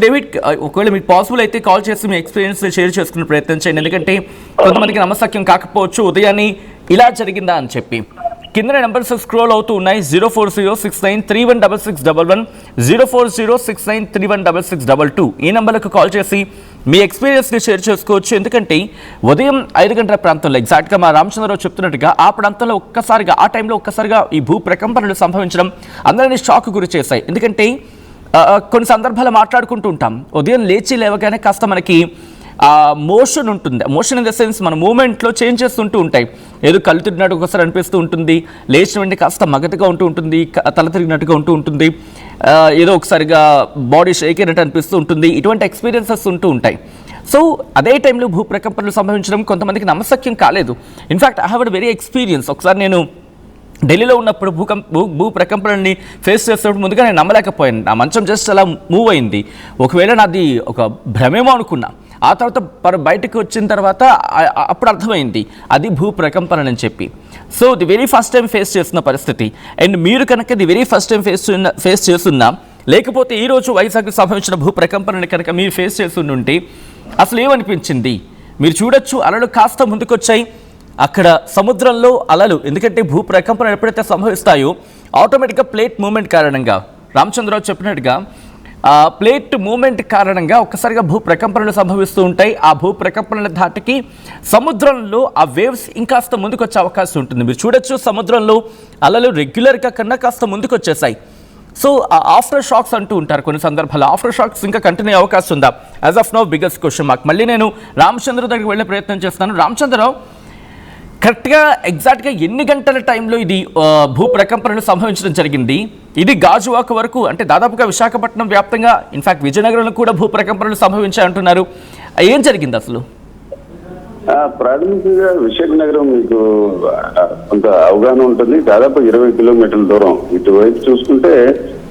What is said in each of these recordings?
David, ఒకవేళ మీకు possible అయితే కాల్ చేసి మీ ఎక్స్పీరియన్స్ షేర్ చేసుకునే ప్రయత్నం చేయండి. ఎందుకంటే కొంతమందికి నమ్మశక్యం కాకపోవచ్చు ఉదయాన్ని ఇలా జరిగిందా అని చెప్పి. కింద నెంబర్స్ స్క్రోల్ అవుతూ ఉన్నాయి. 0406931611 0406931622 ఈ నెంబర్లకు కాల్ చేసి మీ ఎక్స్పీరియన్స్ని షేర్ చేసుకోవచ్చు. ఎందుకంటే ఉదయం 5 గంటల ప్రాంతంలో ఎగ్జాక్ట్గా మా రామచంద్రరావు చెప్తున్నట్టుగా ఆ ప్రాంతంలో ఆ టైంలో ఒక్కసారిగా ఈ భూ ప్రకంపనలు సంభవించడం అందరినీ షాక్ గురి చేశాయి. ఎందుకంటే కొన్ని సందర్భాలు మాట్లాడుకుంటూ ఉంటాం, ఉదయం లేవగానే కాస్త మనకి మోషన్ ఉంటుంది. మోషన్ ఇన్ ద సెన్స్ మన మూమెంట్లో చేంజ్ చేస్తుంటూ ఉంటాయి. ఏదో కళ్ళు తిరిగినట్టు ఒకసారి అనిపిస్తూ ఉంటుంది, లేచిన వెంటనే కాస్త మగతగా ఉంటూ ఉంటుంది, తల తిరిగినట్టుగా ఉంటూ ఉంటుంది, ఏదో ఒకసారిగా బాడీ షేక్ అయినట్టు అనిపిస్తూ ఉంటుంది. ఇటువంటి ఎక్స్పీరియన్సెస్ ఉంటూ ఉంటాయి. సో అదే టైంలో భూ ప్రకంపనలు సంభవించడం కొంతమందికి నమ్మశక్యం కాలేదు. In fact I have a very experience. ఒకసారి నేను ఢిల్లీలో ఉన్నప్పుడు భూ ప్రకంపనల్ని ఫేస్ చేస్తున్నప్పుడు ముందుగా నేను నమ్మలేకపోయాను. నా మంచం జస్ట్ అలా మూవ్ అయింది. ఒకవేళ నాది ఒక భ్రమేమో అనుకున్నా. ఆ తర్వాత బయటకు వచ్చిన తర్వాత అప్పుడు అర్థమైంది అది భూ ప్రకంపనలు అని చెప్పి. So the very first time face చేస్తున్న పరిస్థితి. అండ్ మీరు కనుక the very first time face చేస్తున్నా, లేకపోతే ఈరోజు వైజాగ్కి సంభవించిన భూ ప్రకంపనని కనుక మీరు ఫేస్ చేస్తుంటే అసలు ఏమనిపించింది? మీరు చూడొచ్చు, అలలు కాస్త ముందుకొచ్చాయి. అక్కడ సముద్రంలో అలలు, ఎందుకంటే భూ ప్రకంపనలు ఎప్పుడైతే సంభవిస్తాయో ఆటోమేటిక్గా ప్లేట్ మూమెంట్ కారణంగా, రామచంద్రరావు చెప్పినట్టుగా ప్లేట్ మూమెంట్ కారణంగా ఒక్కసారిగా భూ ప్రకంపనలు సంభవిస్తూ ఉంటాయి. ఆ భూ ప్రకంపనల ధాటికి సముద్రంలో ఆ వేవ్స్ ఇంకాస్త ముందుకు వచ్చే అవకాశం ఉంటుంది. మీరు చూడొచ్చు, సముద్రంలో అలలు రెగ్యులర్గా కన్నా కాస్త ముందుకు వచ్చేసాయి. సో ఆఫ్టర్ షాక్స్ అంటూ ఉంటారు కొన్ని సందర్భాల్లో. ఆఫ్టర్ షాక్స్ ఇంకా కంటిన్యూ అవకాశం ఉందా? As of now biggest question mark. మళ్ళీ నేను రామచంద్రరావు దగ్గరికి వెళ్ళే ప్రయత్నం చేస్తాను. రామచంద్రరావు, కరెక్ట్గా ఎగ్జాక్ట్గా ఎన్ని గంటల టైంలో ఇది భూ ప్రకంపనలు సంభవించడం జరిగింది? ఇది గాజువాక వరకు, అంటే దాదాపుగా విశాఖపట్నం వ్యాప్తంగా, ఇన్ఫాక్ట్ విజయనగరంలో కూడా భూ ప్రకంపనలు సంభవించాయి అంటున్నారు. ఏం జరిగింది అసలు? ప్రాథమికంగా విశాఖ నగరం మీకు కొంత అవగాహన ఉంటుంది. దాదాపు 20 కిలోమీటర్ల దూరం ఇటువైపు చూసుకుంటే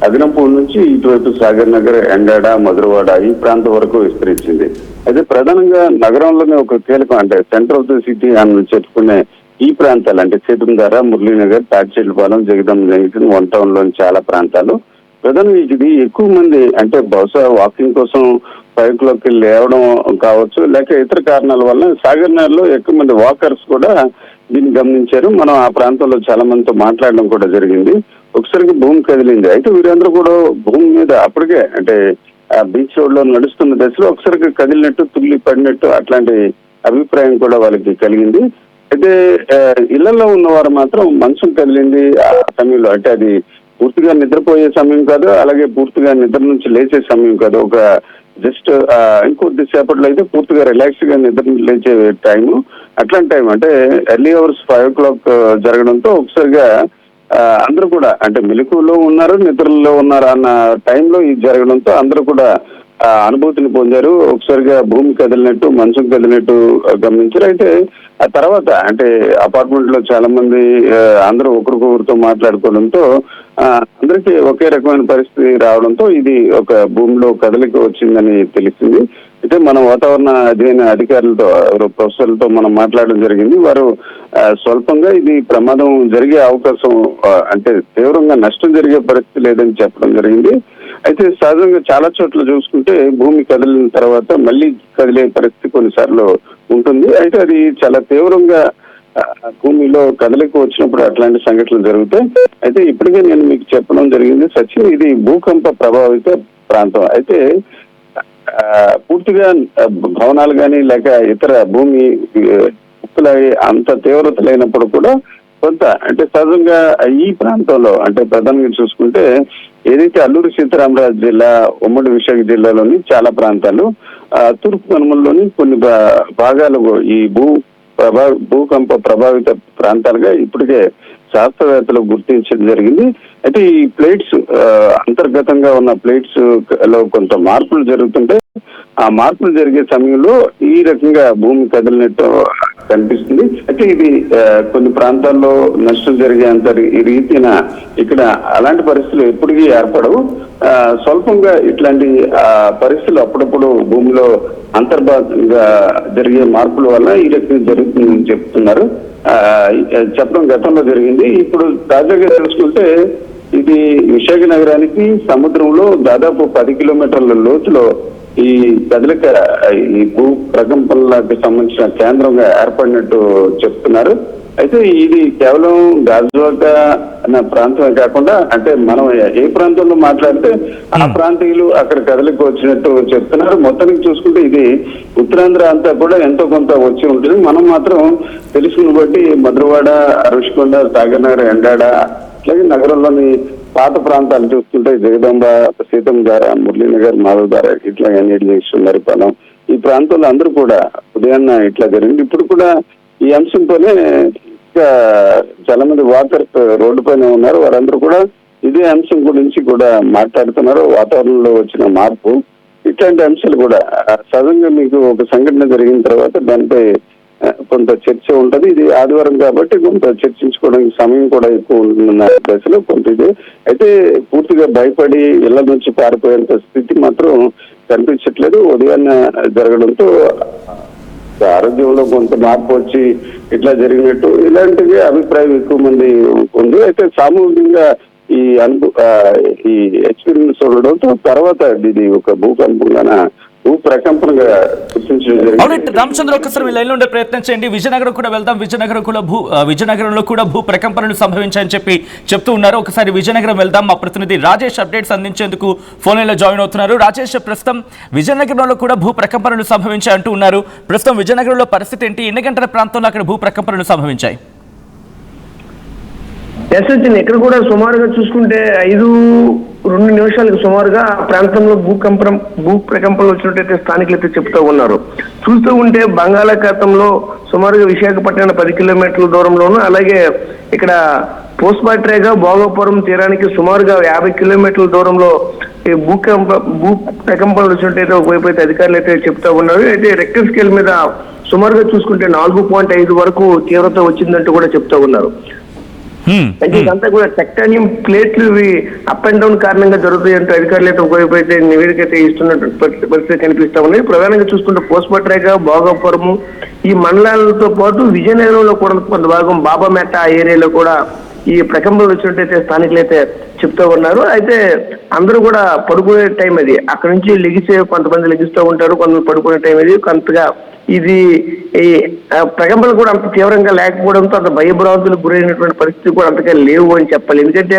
అగ్నంపూర్ నుంచి ఇటువైపు సాగర్ నగర్, ఎండాడ, మధురవాడ ఈ ప్రాంతం వరకు విస్తరించింది. అయితే ప్రధానంగా నగరంలోనే ఒక కీలకం, అంటే సెంటర్ ఆఫ్ ద సిటీ అని చెప్పుకునే ఈ ప్రాంతాలు, అంటే చేతుందార, Muralinagar, Tatichetlapalem, Jagadam junction, one town లోని చాలా ప్రాంతాలు ప్రధానంగా ఇది ఎక్కువ మంది, అంటే బహుశా వాకింగ్ కోసం 5 o'clock లేవడం కావచ్చు, లేక ఇతర కారణాల వల్ల సాగర్ నగర్ లో ఎక్కువ మంది వాకర్స్ కూడా దీన్ని గమనించారు. మనం ఆ ప్రాంతంలో చాలా మందితో మాట్లాడడం కూడా జరిగింది. ఒకసారికి భూమి కదిలింది. అయితే వీరందరూ కూడా భూమి మీద అప్పటికే, అంటే ఆ బీచ్ రోడ్ లో నడుస్తున్న దశలో ఒకసారికి కదిలినట్టు, తుల్లి పడినట్టు అట్లాంటి అభిప్రాయం కూడా వాళ్ళకి కలిగింది. అయితే ఇళ్లలో ఉన్నవారు మాత్రం మంచం కదిలింది ఆ సమయంలో, అంటే అది పూర్తిగా నిద్రపోయే సమయం కాదు, అలాగే పూర్తిగా నిద్ర నుంచి లేచే సమయం కాదు. ఒక జస్ట్ ఇంకొద్ది సేపట్లో అయితే పూర్తిగా రిలాక్స్ గా నిద్ర లేచే టైము. అట్లాంటి టైం అంటే ఎర్లీ అవర్స్ 5 o'clock జరగడంతో ఒకసారిగా అందరూ కూడా, అంటే మెలకువలో ఉన్నారు, నిద్రలో ఉన్నారు అన్న టైంలో ఇది జరగడంతో అందరూ కూడా అనుభూతిని పొందారు. ఒకసారిగా భూమి కదిలినట్టు, మంచం కదిలినట్టు గమనించారు. అయితే ఆ తర్వాత అంటే అపార్ట్మెంట్ లో చాలా మంది అందరూ ఒకరికొకరితో మాట్లాడుకోవడంతో అందరికీ ఒకే రకమైన పరిస్థితి రావడంతో ఇది ఒక భూమిలో కదలిక వచ్చిందని తెలిసింది. అయితే మన వాతావరణ అధ్యయన అధికారులతో, ప్రొఫెసర్లతో మనం మాట్లాడడం జరిగింది. వారు స్వల్పంగా ఇది ప్రమాదం జరిగే అవకాశం, అంటే తీవ్రంగా నష్టం జరిగే పరిస్థితి లేదని చెప్పడం జరిగింది. అయితే సహజంగా చాలా చోట్ల చూసుకుంటే భూమి కదిలిన తర్వాత మళ్ళీ కదిలే పరిస్థితి కొన్నిసార్లు ఉంటుంది. అయితే అది చాలా తీవ్రంగా భూమిలో కదలిక వచ్చినప్పుడు అట్లాంటి సంఘటనలు జరుగుతాయి. అయితే ఇప్పటికే నేను మీకు చెప్పడం జరిగింది సచిన్, ఇది భూకంప ప్రభావిత ప్రాంతం. అయితే పూర్తిగా భవనాలు కానీ లేక ఇతర భూమి ముక్కలవి అంత తీవ్రత లేనప్పుడు కూడా కొంత, అంటే సహజంగా ఈ ప్రాంతంలో, అంటే ప్రధానంగా చూసుకుంటే ఏదైతే అల్లూరి సీతారామరాజు జిల్లా, ఉమ్మడి విశాఖ జిల్లాలోని చాలా ప్రాంతాలు, తూర్పు కనుమల్లోని కొన్ని భాగాలు ఈ భూకంప ప్రభావిత ప్రాంతాలుగా ఇప్పటికే శాస్త్రవేత్తలు గుర్తించడం జరిగింది. అయితే ఈ ప్లేట్స్ అంతర్గతంగా ఉన్న ప్లేట్స్ లో కొంత మార్పులు జరుగుతుంటే ఆ మార్పులు జరిగే సమయంలో ఈ రకంగా భూమి కదిలినట్టు కనిపిస్తుంది. అయితే ఇది కొన్ని ప్రాంతాల్లో నష్టం జరిగేంత రీతిన ఇక్కడ అలాంటి పరిస్థితులు ఎప్పటికీ ఏర్పడవు. స్వల్పంగా ఇట్లాంటి పరిస్థితులు అప్పుడప్పుడు భూమిలో అంతర్భాగంగా జరిగే మార్పుల వల్ల ఈ రకంగా జరుగుతుందని చెప్తున్నారు. చెప్పడం గతంలో జరిగింది. ఇప్పుడు తాజాగా తెలుసుకుంటే ఇది విశాఖ నగరానికి సముద్రంలో దాదాపు 10 కిలోమీటర్ల లోతులో ఈ కదలిక ఈ భూ ప్రకంపనలకు సంబంధించిన కేంద్రంగా ఏర్పడినట్టు చెప్తున్నారు. అయితే ఇది కేవలం గాజువాక అన్న ప్రాంతమే కాకుండా అంటే మనం ఏ ప్రాంతంలో మాట్లాడితే ఆ ప్రాంతీయులు అక్కడ కదలికి వచ్చినట్టు చెప్తున్నారు. మొత్తానికి చూసుకుంటే ఇది ఉత్తరాంధ్ర అంతా కూడా ఎంతో కొంత వచ్చి ఉంటుంది. మనం మాత్రం తెలుసుకుని బట్టి మధురవాడ, అరుషికొండ, సాగర్ నగర్, ఎండాడ అట్లాగే నగరంలోని పాత ప్రాంతాలు చూస్తుంటే జగదాంబ, సీతంధార, మురళీనగర్, మాధవధార ఇట్లా మరిపాలెం ఈ ప్రాంతంలో అందరూ కూడా ఉదయాన్న ఇట్లా జరిగింది. ఇప్పుడు కూడా ఈ అంశంతోనే ఇంకా చాలా మంది వాకర్స్ రోడ్డు పైన ఉన్నారు. వారందరూ కూడా ఇదే అంశం గురించి కూడా మాట్లాడుతున్నారు. వాతావరణంలో వచ్చిన మార్పు ఇట్లాంటి అంశాలు కూడా సడన్గా మీకు ఒక సంఘటన జరిగిన తర్వాత దానిపై కొంత చర్చ ఉంటది. ఇది ఆదివారం కాబట్టి కొంత చర్చించుకోవడానికి సమయం కూడా ఎక్కువ ఉంటుందన్న దశలో కొంత ఇది అయితే పూర్తిగా భయపడి ఇళ్ల నుంచి పారిపోయేంత స్థితి మాత్రం కనిపించట్లేదు. ఉదయాన్న జరగడంతో ఆరోగ్యంలో కొంత మార్పు వచ్చి ఇట్లా జరిగినట్టు ఇలాంటివి అభిప్రాయం ఎక్కువ మంది ఉంది. అయితే సామూహికంగా ఈ ఈ ఎక్స్పీరియన్స్ ఉండడంతో తర్వాత ఇది ఒక భూకంపంగా భూ ప్రకంపనగా గుర్తించడం జరిగింది. రామచంద్ర ఒక్కసారి మీ లైన్ లో ఉండే ప్రయత్నం చేయండి. విజయనగరం కూడా వెళ్దాం. విజయనగరంలో కూడా భూ ప్రకంపనలు సంభవించాయని చెప్తూ ఉన్నారు. ఒకసారి విజయనగరం వెళ్దాం. మా ప్రతినిధి రాజేష్ అప్డేట్స్ అందించేందుకు ఫోన్ లైన్ లో జాయిన్ అవుతున్నారు. రాజేష్, ప్రస్తుతం విజయనగరంలో కూడా భూ ప్రకంపనలు సంభవించాయి అంటూ ఉన్నారు. ప్రస్తుతం విజయనగరంలో పరిస్థితి ఏంటి? ఎన్ని గంటల ప్రాంతంలో అక్కడ భూ ప్రకంపనలు సంభవించాయి? ఇక్కడ కూడా సుమారుగా చూసుకుంటే 5-2 నిమిషాలకు సుమారుగా ప్రాంతంలో భూ ప్రకంపనలు వచ్చినట్టయితే స్థానికులు అయితే చెప్తూ ఉన్నారు. చూస్తూ ఉంటే బంగాళాఖాతంలో సుమారుగా విశాఖపట్నం 10 కిలోమీటర్ల దూరంలోను, అలాగే ఇక్కడ పోస్ట్మాట్రేగా భోగాపురం తీరానికి సుమారుగా 50 కిలోమీటర్ల దూరంలో ఈ భూ ప్రకంపనలు వచ్చినట్టయితే ఒకవైపు అయితే అధికారులు అయితే చెప్తా ఉన్నారు. అయితే రెక్టర్ స్కేల్ మీద సుమారుగా చూసుకుంటే 4.5 వరకు తీవ్రత వచ్చిందంటూ కూడా చెప్తా ఉన్నారు. అయితే ఇదంతా కూడా టెక్టానియం ప్లేట్లు ఇవి అప్ అండ్ డౌన్ కారణంగా జరుగుతాయి అంటూ అధికారులు అయితే ఒకవైపు అయితే నివేదిక అయితే ఇస్తున్నట్టు పరిస్థితి కనిపిస్తా ఉన్నాయి. ప్రధానంగా చూసుకుంటే పోస్ట్మాట్రేగా, భోగాపురము ఈ మండలాలతో పాటు విజయనగరంలో కూడా కొంత భాగం బాబామెట్ట ఆ ఏరియాలో కూడా ఈ ప్రకంపనలు వచ్చినట్టయితే స్థానికులు అయితే చెప్తూ ఉన్నారు. అయితే అందరూ కూడా పడుకునే టైం అది. అక్కడ నుంచి లెగిసే కొంతమంది లెగిస్తూ ఉంటారు, కొంతమంది పడుకునే టైం అది. కొంతగా ఇది ఈ ప్రకంపనలు కూడా అంత తీవ్రంగా లేకపోవడంతో అంత భయభ్రాంతులకు గురైనటువంటి పరిస్థితి కూడా అంతగా లేవు అని చెప్పాలి. ఎందుకంటే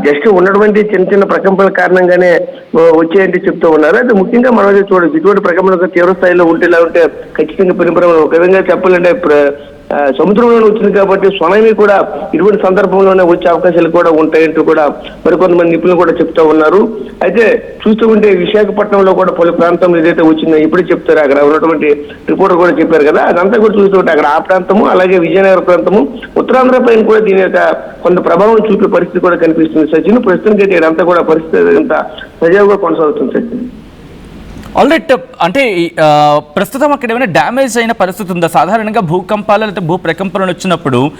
జస్ట్ ఉన్నటువంటి చిన్న ప్రకంపనల కారణంగానే వచ్చాయంటే చెప్తూ ఉన్నారు. అయితే ముఖ్యంగా మనం చూడవచ్చు, ఇటువంటి ప్రకంపనలు తీవ్ర స్థాయిలో ఉంటే ఖచ్చితంగా పరిభ్రమం. ఒక విధంగా చెప్పాలంటే సముద్రంలోనే వచ్చింది కాబట్టి సునామీ కూడా ఇటువంటి సందర్భంలోనే వచ్చే అవకాశాలు కూడా ఉంటాయంటూ కూడా మరికొంతమంది నిపుణులు కూడా చెప్తా ఉన్నారు. అయితే చూస్తూ ఉంటే విశాఖపట్నంలో కూడా పలు ప్రాంతంలో ఏదైతే వచ్చిందో ఇప్పుడే చెప్తారు, అక్కడ ఉన్నటువంటి రిపోర్టర్ కూడా చెప్పారు కదా, అదంతా కూడా చూస్తూ ఉంటే అక్కడ ఆ ప్రాంతము అలాగే విజయనగర ప్రాంతము ఉత్తరాంధ్ర పైన కూడా దీని యొక్క కొంత ప్రభావం చూపే పరిస్థితి కూడా కనిపిస్తుంది. సచిన్ ప్రస్తుతానికి అయితే ఇదంతా కూడా పరిస్థితి అంతా సజావుగా కొనసాగుతుంది. సచిన్ ఆల్రైట్, అంటే ప్రస్తుతం అక్కడ ఏమైనా డ్యామేజ్ అయిన పరిస్థితి ఉందా? సాధారణంగా భూకంపాలు లేకపోతే భూ ప్రకంపనలు వచ్చినప్పుడు